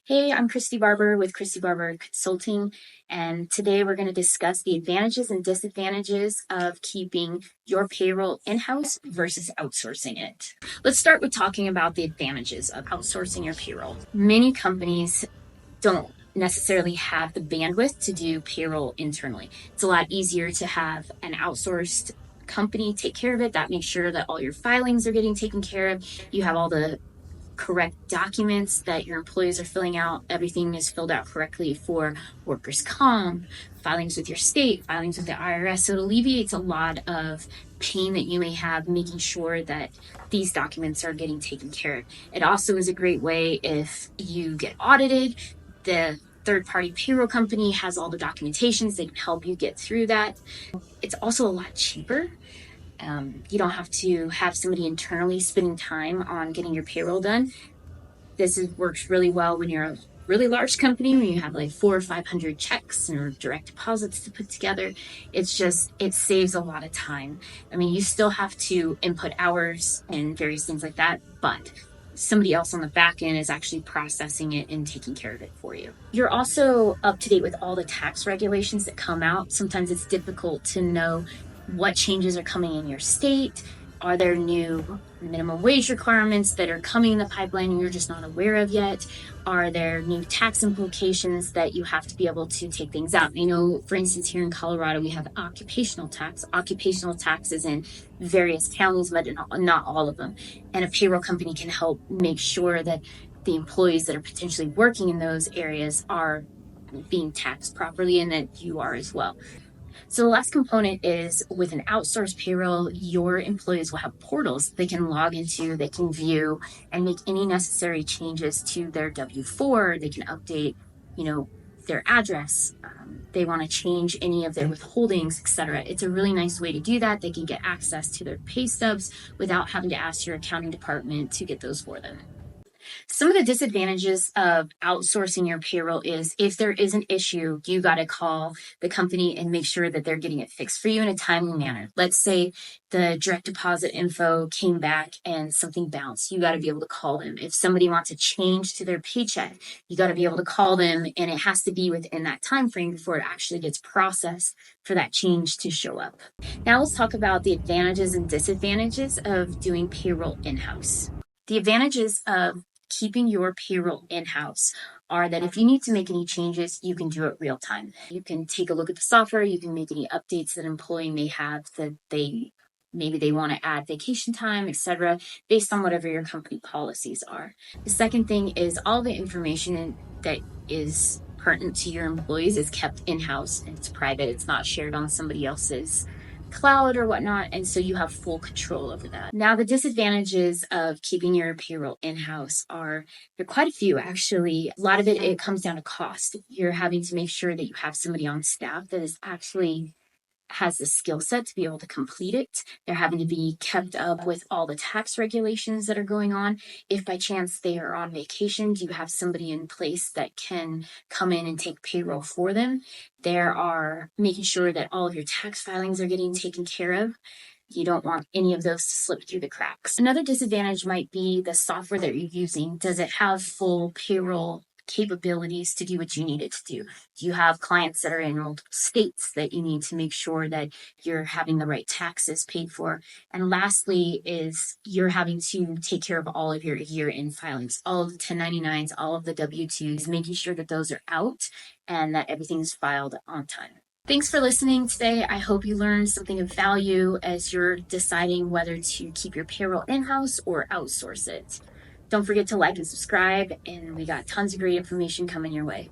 Hey, I'm Christy Barber with Christy Barber Consulting, and today we're going to discuss the advantages and disadvantages of keeping your payroll in-house versus outsourcing it. Let's start with talking about the advantages of outsourcing your payroll. Many companies don't necessarily have the bandwidth to do payroll internally. It's a lot easier to have an outsourced company take care of it. That makes sure that all your filings are getting taken care of. You have all the correct documents that your employees are filling out. Everything is filled out correctly for workers' comp, filings with your state, filings with the IRS. So it alleviates a lot of pain that you may have making sure that these documents are getting taken care of. It also is a great way if you get audited. The third-party payroll company has all the documentations. They can help you get through that. It's also a lot cheaper. You don't have to have somebody internally spending time on getting your payroll done. Works really well when you're a really large company, when you have like 400 or 500 checks and direct deposits to put together. It saves a lot of time. I mean, you still have to input hours and various things like that, but somebody else on the back end is actually processing it and taking care of it for you. You're also up to date with all the tax regulations that come out. Sometimes it's difficult to know what changes are coming in your state. Are there new minimum wage requirements that are coming in the pipeline and you're just not aware of yet? Are there new tax implications that you have to be able to take things out? I know, for instance, here in Colorado, we have occupational tax. Occupational tax is in various counties, but not all of them. And a payroll company can help make sure that the employees that are potentially working in those areas are being taxed properly and that you are as well. So the last component is with an outsourced payroll, your employees will have portals they can log into, they can view and make any necessary changes to their W-4. They can update, their address. They want to change any of their withholdings, etc. It's a really nice way to do that. They can get access to their pay stubs without having to ask your accounting department to get those for them. Some of the disadvantages of outsourcing your payroll is if there is an issue, you got to call the company and make sure that they're getting it fixed for you in a timely manner. Let's say the direct deposit info came back and something bounced. You got to be able to call them. If somebody wants a change to their paycheck, you got to be able to call them, and it has to be within that time frame before it actually gets processed for that change to show up. Now let's talk about the advantages and disadvantages of doing payroll in-house. The advantages of keeping your payroll in-house are that if you need to make any changes, you can do it real time. You can take a look at the software, you can make any updates that an employee may have that maybe they want to add vacation time, etc., based on whatever your company policies are. The second thing is all the information that is pertinent to your employees is kept in-house and it's private. It's not shared on somebody else's cloud or whatnot, and so you have full control over that. Now, the disadvantages of keeping your payroll in-house there are quite a few, actually. A lot of it comes down to cost. You're having to make sure that you have somebody on staff that is actually has the skill set to be able to complete it. They're having to be kept up with all the tax regulations that are going on. If by chance they are on vacation, do you have somebody in place that can come in and take payroll for them? There are making sure that all of your tax filings are getting taken care of. You don't want any of those to slip through the cracks. Another disadvantage might be the software that you're using. Does it have full payroll capabilities to do what you need it to do? Do you have clients that are in multiple states that you need to make sure that you're having the right taxes paid for? And lastly is you're having to take care of all of your year-end filings, all of the 1099s, all of the W-2s, making sure that those are out and that everything's filed on time. Thanks for listening today. I hope you learned something of value as you're deciding whether to keep your payroll in-house or outsource it. Don't forget to like and subscribe, and we got tons of great information coming your way.